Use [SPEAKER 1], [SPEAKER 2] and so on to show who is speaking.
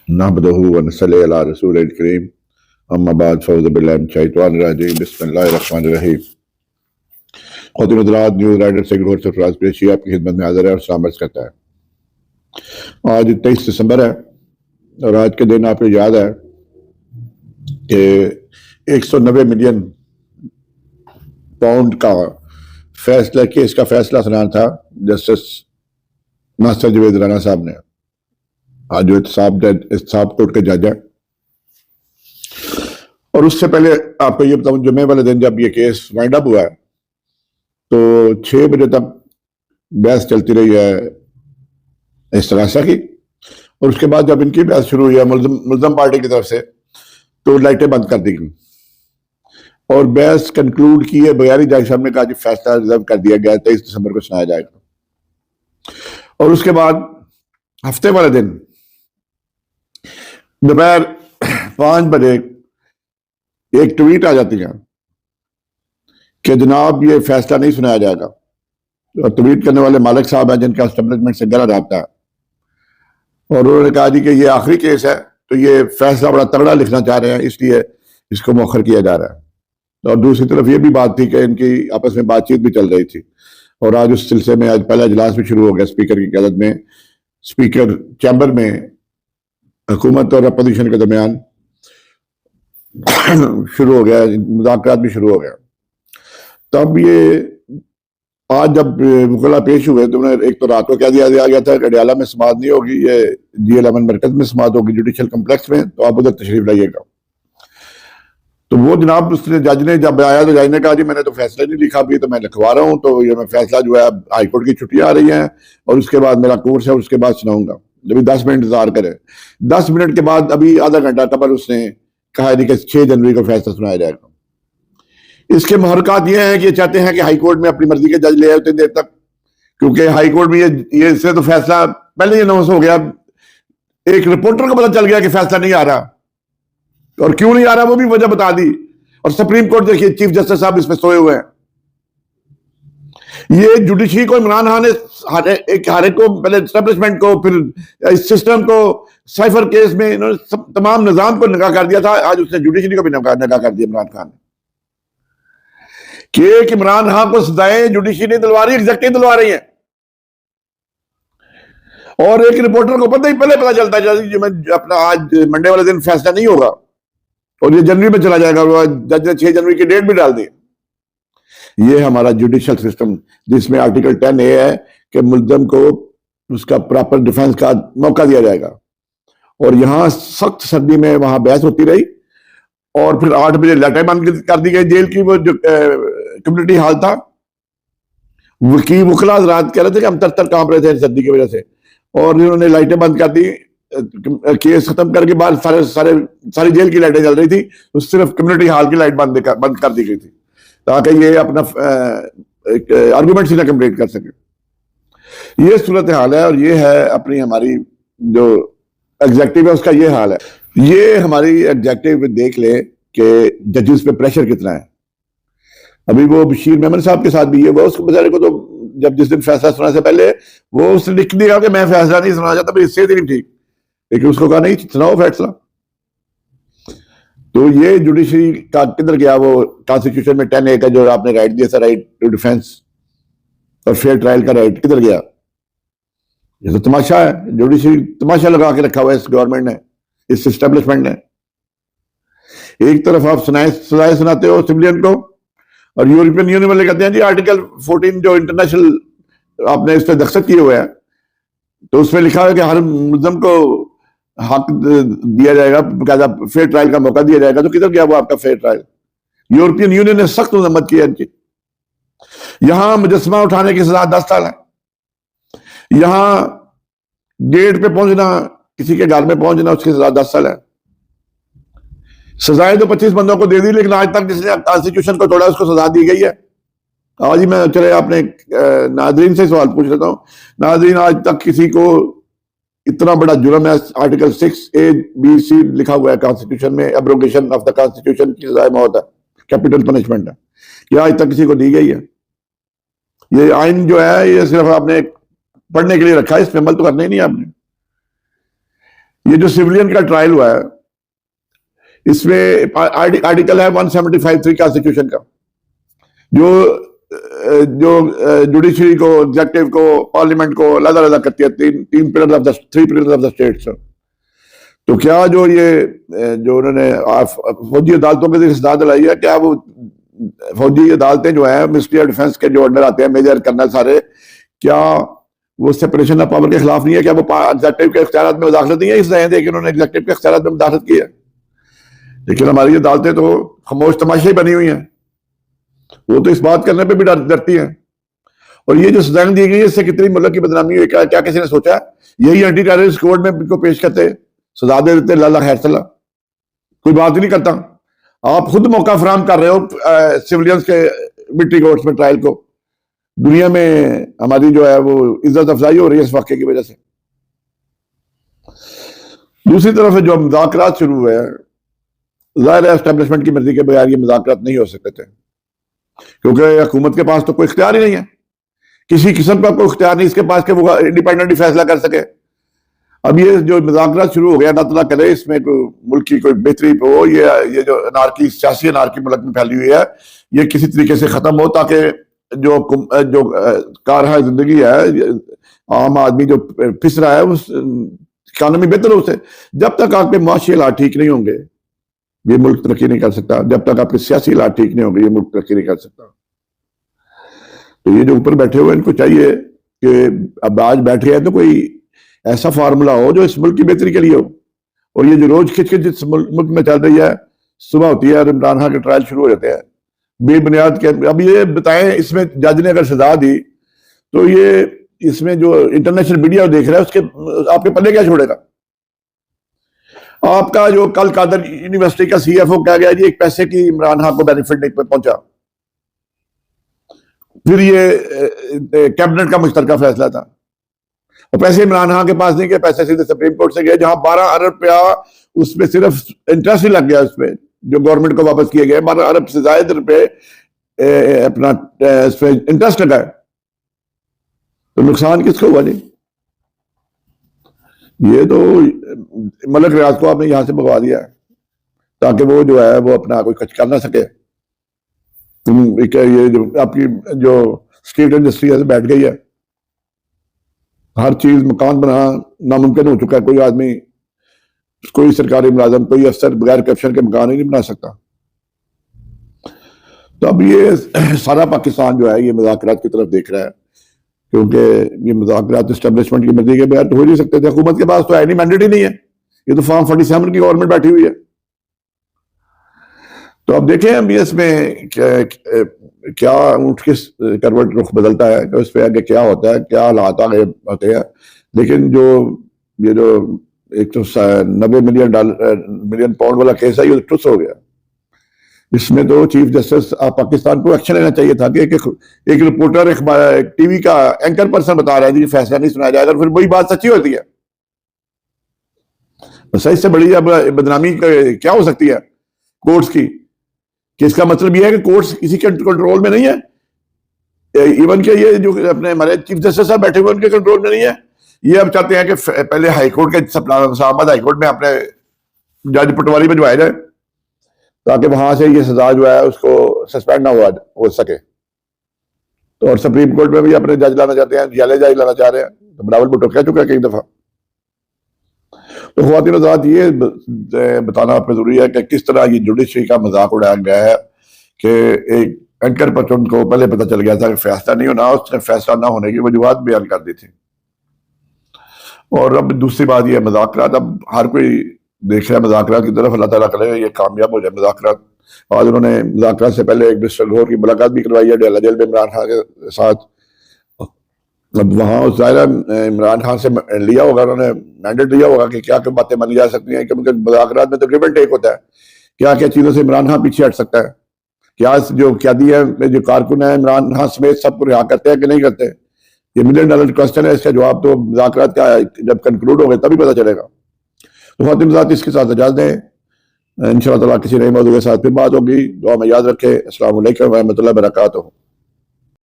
[SPEAKER 1] नहमदुहु व नसल्ली अला रसूलिल करीम अम्मा बाद फ़ऊज़ु बिल्लाहि मिनश शैतानिर रजीम बिस्मिल्लाहिर रहमानिर रहीम। ख़ुद हज़रात न्यूज़ राइडर से गौर सरफराज पेशी आपकी खिदमत में हाज़िर है और सलाम अर्ज़ करता है। आज 23 दिसंबर है और आज के दिन आपको याद है कि 190 मिलियन पाउंड का फैसला केस का फैसला सुनाना था जस्टिस नासिर जवेद राना साहब ने। आज जो इत्तेसाब कोर्ट के जज है। और उससे पहले आपको ये बताऊं, जुम्मे वाले दिन जब ये केस वाइंड अप हुआ है तो 6 बजे तक बहस चलती रही है इस्तग़ासा की, और उसके बाद जब इनकी बहस शुरू हुई है मुल्ज़म पार्टी की तरफ से तो लाइटें बंद कर दी गई और बहस कंक्लूड की है बगैर ही जज साहब ने कहा कि फैसला रिजर्व कर दिया गया, 23 दिसंबर को सुनाया जाएगा। और उसके बाद हफ्ते वाले दिन दोपहर 5 बजे एक ट्वीट आ जाती है कि जनाब ये फैसला नहीं सुनाया जाएगा। और ट्वीट करने वाले मालिक साहब हैं जिनका एस्टेब्लिशमेंट से गला रहा है, और उन्होंने कहा जी कि ये आखिरी केस है तो ये फैसला बड़ा तगड़ा लिखना चाह रहे हैं, इसलिए इसको मौखर किया जा रहा है। और दूसरी तरफ ये भी बात थी कि इनकी आपस में बातचीत भी चल रही थी, और आज उस सिलसिले में आज पहला इजलास भी शुरू हो गया स्पीकर की क़यादत में। स्पीकर चैम्बर में हुकूमत और अपोजिशन के दरमियान शुरू हो गया, मुज़ाकरात भी शुरू हो गया। तब ये आज जब मुकल्ला पेश हुए तो उन्हें एक तो रात को कह दिया गया था कि अडयाला में समाअत नहीं होगी, ये G11 मरकज में समाअत होगी जुडिशल कम्प्लेक्स में, तो आप उधर तशरीफ लाइएगा। तो वो जनाब उसने जज ने जब आया तो जज ने कहा जी मैंने तो फैसला नहीं लिखा अभी, तो मैं लिखवा रहा हूँ, तो ये मैं फैसला जो है हाई कोर्ट की छुट्टियां आ रही हैं और उसके बाद मेरा कोर्स है, उसके बाद सुनाऊंगा, अभी 10 मिनट इंतजार करें। 10 मिनट के बाद अभी आधा घंटा कबल उसने कहा कि 6 जनवरी को फैसला सुनाया जाएगा। इसके महरकात ये हैं कि चाहते हैं कि हाई कोर्ट में अपनी मर्जी के जज ले आए उतनी देर तक, क्योंकि हाई कोर्ट में ये इससे तो फैसला पहले ही अनाउंस हो गया। एक रिपोर्टर को पता चल गया कि फैसला नहीं आ रहा, और क्यों नहीं आ रहा वो भी वजह बता दी। और सुप्रीम कोर्ट देखिए चीफ जस्टिस साहब इस पे सोए हुए हैं। ये जुडिशरी को इमरान खान ने हर एक को पहले एस्टेब्लिशमेंट को फिर इस सिस्टम को साइफर केस में इन्होंने तमाम निजाम को नंगा कर दिया था। आज उसने जुडिशरी को भी नंगा कर दिया इमरान खान ने कि इमरान खान को सजाएं जुडिशरी नहीं दिलवा रही, एग्जेक्टिव दिलवा रही है। और एक रिपोर्टर को पता ही पहले पता चलता है मैं अपना आज मंडे वाले दिन फैसला नहीं होगा और ये जनवरी में चला जाएगा। जज ने 6 जनवरी की डेट भी डाल दी। ये हमारा जुडिशल सिस्टम जिसमें आर्टिकल 10A है कि मुल्ज़म को उसका प्रॉपर डिफेंस का मौका दिया जाएगा, और यहां सख्त सर्दी में वहां बहस होती रही और फिर 8 बजे लाइटें बंद कर दी गई जेल की। वो जो कम्युनिटी हॉल था, वकीला हज़रात कह रहे थे कि हम तर कांप रहे थे सर्दी की वजह से, और इन्होंने लाइटें बंद कर दी। केस खत्म करके बाद सारी जेल की लाइटें जल रही थी, तो सिर्फ कम्युनिटी हॉल की लाइट बंद कर दी गई थी ताकि ये अपना आर्गुमेंट सीधा कंप्लीट कर सके। ये सूरत हाल है, और ये है अपनी हमारी जो एग्जेक्टिव है उसका ये हाल है। ये हमारी एग्जेक्टिव देख ले कि जजेस पे प्रेशर कितना है। अभी वो बशीर मेमन साहब के साथ भी ये वो उसको बेचारे को तो जब जिस दिन फैसला सुनाने से पहले वो उसने लिख दिया कि मैं फैसला नहीं सुना चाहता, इससे नहीं ठीक, लेकिन उसको कहा नहीं सुनाओ फैसला। तो ये जुडिशरी का किधर गया? वो कॉन्स्टिट्यूशन में 10A का जो आपने राइट दिया था, राइट टू डिफेंस और फेयर ट्रायल का राइट, किधर गया? ये तो तमाशा है, जुडिशरी तमाशा लगा के रखा हुआ है इस गवर्नमेंट ने, इस एस्टेब्लिशमेंट ने। एक तरफ आप सजाएं सुनाते हो सिविलियन को, और यूरोपियन यूनियन वाले कहते हैं जी आर्टिकल 14 जो इंटरनेशनल आपने इस पर दस्तखत किए हुए हैं, तो उसमें लिखा है कि हर मुल्ज़म को हक दिया जाएगा, फेयर ट्रायल का मौका दिया जाएगा। तो किधर गया वो आपका फेयर ट्रायल? यूरोपियन यूनियन ने सख्त मजम्मत की है इनकी। यहां मुजस्समा उठाने की सजा 10 साल है, यहां गेट पे पहुंचना, किसी के घर में पहुंचना, उसकी सजा 10 साल है। सजाएं तो 25 बंदों को दे दी, लेकिन आज तक जिसने कॉन्स्टिट्यूशन को तोड़ा उसको सजा दी गई है। आज ही मैं चले अपने नादरीन से सवाल पूछ लेता हूं। नादरीन, आज तक किसी को इतना बड़ा जुर्म है, आर्टिकल 6A-B-C लिखा हुआ है कॉन्स्टिट्यूशन में, एब्रोगेशन ऑफ द कॉन्स्टिट्यूशन की सजा मौत है, कैपिटल पनिशमेंट है, क्या आज तक किसी को दी गई है? ये आइन जो है ये सिर्फ आपने पढ़ने के लिए रखा है, इसमें अमल तो करना ही नहीं आपने। ये जो सिविलियन का ट्रायल हुआ है, इसमें आर्टिकल है 175(3) कॉन्स्टिट्यूशन का, जो जो जुडिशरी को, एग्जेक्टिव को, पार्लियामेंट को अलग-अलग करती है, तीन pillar of the three pillar of the states. तो क्या जो उन्होंने फौजी अदालतों की सजा दिलाई है, क्या वो फौजी अदालतें जो है मिनिस्ट्री ऑफ डिफेंस के जो अंडर आते हैं, मेजर कर्नल सारे, क्या वो सेपरेशन ऑफ पावर के खिलाफ नहीं है? क्या वो एग्जेक्टिव के इख्तियारात में मुदाखलत नहीं है? इस दे कि उन्होंने एग्जेक्टिव के इख्तियारात में मुदाखलत की है। लेकिन हमारी अदालतें तो खामोश तमाशे ही बनी हुई हैं, वो तो इस बात करने पे भी डरती हैं। और ये जो सजा दी गई है, इससे कितनी मुल्क की बदनामी हुई, क्या किसी ने सोचा? यही एंटी टेररिस्ट कोड में इनको पेश करते, सजा दे देते, लाला खैर सला, कोई बात ही नहीं करता। आप खुद मौका फराहम कर रहे हो सिविलियंस के मिलिट्री कोर्ट्स में ट्रायल को। दुनिया में हमारी जो है वो इज्जत अफजाई हो रही है इस वाक़े की वजह से। दूसरी तरफ जो मुज़ाकरात शुरू हुए हैं, ज़ाहिर है एस्टेब्लिशमेंट की मर्जी के बगैर ये मुज़ाकरात नहीं हो सकते थे, क्योंकि हुकूमत के पास तो कोई इख्तियार ही नहीं है, किसी किस्म का कोई इख्तियार नहीं इसके पास कि वो इंडिपेंडेंटली फैसला कर सके। अब ये जो मुज़ाकरात शुरू हो गया, अल्लाह ताला करे इसमें मुल्क की कोई बेहतरी हो, ये जो अनारकी, सियासी अनारकी मुल्क में फैली हुई है, ये किसी तरीके से खत्म हो, ताकि जो कारहा जिंदगी है, आम आदमी जो पिस रहा है, उस इकानमी बेहतर हो उसे। जब तक आपके माशी हालात ठीक नहीं होंगे, ये मुल्क तरक्की नहीं कर सकता। जब तक आपके सियासी हालात ठीक नहीं होंगे, ये मुल्क तरक्की नहीं कर सकता। तो ये जो ऊपर बैठे हुए, इनको चाहिए कि अब आज बैठे हैं तो कोई ऐसा फार्मूला हो जो इस मुल्क की बेहतरी के लिए हो। और ये जो रोज खिंच जिस मुल्क में चल रही है, सुबह होती है इमरान खान के ट्रायल शुरू हो जाते हैं बेबुनियाद के। अब ये बताएं, इसमें जज ने अगर सजा दी तो ये इसमें जो इंटरनेशनल मीडिया देख रहा है, उसके आपके पल्ले क्या छोड़ेगा? आपका जो कल कादर यूनिवर्सिटी का CFO कह गया जी एक पैसे की इमरान खान को बेनिफिट नहीं पहुंचा, फिर ये कैबिनेट का मुश्तरका फैसला था, और पैसे इमरान खान के पास नहीं गए, पैसे सीधे सुप्रीम कोर्ट से गए, जहां 12 अरब रुपया उसमें सिर्फ इंटरेस्ट ही लग गया, उसमें जो गवर्नमेंट को वापस किए गए 12 अरब से ज्यादा रुपए अपना इंटरेस्ट लगा है। तो नुकसान किसको हुआ जी? ये तो मलक रियाज को आपने यहां से भगवा दिया है ताकि वो जो है वो अपना कोई खर्च कर ना सके। ये जो आपकी जो स्टेट इंडस्ट्री है बैठ गई है, हर चीज मकान बनाना नामुमकिन हो चुका है। कोई आदमी, कोई सरकारी मुलाजम, कोई अफसर बगैर करप्शन के मकान ही नहीं बना सकता। तो अब ये सारा पाकिस्तान जो है ये मुज़ाकरात की तरफ देख रहा है, क्योंकि ये मुज़ाकरात एस्टेब्लिशमेंट की मर्जी के बगैर तो हो नहीं सकते थे। हुकूमत के पास तो है नहीं, मैंडेट ही नहीं है, ये तो फॉर्म 47 की गवर्नमेंट बैठी हुई है। तो अब देखें हम इसमें क्या ऊँट किस करवट रुख बदलता है, उस पर आगे क्या होता है, क्या हालात आगे होते हैं। लेकिन जो ये जो एक तो 90 मिलियन पाउंड वाला केस है, ये टुस हो गया। इसमें तो चीफ जस्टिस पाकिस्तान को एक्शन लेना चाहिए था कि एक रिपोर्टर, एक टीवी का एंकर पर्सन बता रहा है कि फैसला नहीं सुनाया जाएगा, फिर वही बात सच्ची होती है। सही से बड़ी अब बदनामी क्या हो सकती है कोर्ट्स की, कि इसका मतलब यह है कि कोर्ट्स किसी के कंट्रोल में नहीं है। इवन के ये जो अपने हमारे चीफ जस्टिस साहब बैठे हुए उनके कंट्रोल में नहीं है। ये अब चाहते हैं कि पहले हाईकोर्ट के इस्लामाबाद हाईकोर्ट में अपने जज पटवारी भिजवाए जाए, ताकि वहां से ये सजा जो है उसको सस्पेंड ना हो सके। तो और सुप्रीम कोर्ट में भी अपने जज लाना चाहते हैं, जाले जज लाना चाह रहे हैं। तो बिलावल भुट्टो कह चुका है कई दफा। तो ख्वातीन हज़रात, ये बताना जरूरी है कि किस तरह ये जुडिशरी का मजाक उड़ाया गया है कि एक एंकर पर्सन को पहले पता चल गया था कि फैसला नहीं होना, उसने फैसला ना होने की वजूहत बयान कर दी थी। और अब दूसरी बात ये मुज़ाकरात, अब हर कोई देख रहा है मुज़ाकरात की तरफ। अल्लाह ताला करे ये कामयाब हो जाए मुज़ाकरात। आज उन्होंने मुज़ाकरात से पहले एक मिनिस्टर गौर की मुलाकात भी करवाई है डेला जेल में इमरान खान के साथ। अब वहाँ ज़ाहिर इमरान खान से लिया होगा, उन्होंने मैंडेट दिया होगा कि क्या क्या बातें मानी जा सकती हैं, क्योंकि मुज़ाकरात में तो गिव एंड टेक होता है। क्या क्या चीज़ों से इमरान खान पीछे हट सकता है, क्या जो कैदी है, जो कारकुन है, इमरान खान समेत सबको रिहा करते हैं कि नहीं करते। ये $1 मिलियन क्वेश्चन है, इसका जवाब तो मुज़ाकरात का जब कंक्लूड हो गए तभी पता चलेगा। तो ख़ातिन साथ इसके साथ इजाज़त दें, इंशाअल्लाह ताला किसी नए मौजूद के साथ फिर बात होगी। दुआ में याद रखें। अस्सलाम वालेकुम व रहमतुल्लाहि व बरकातुहू।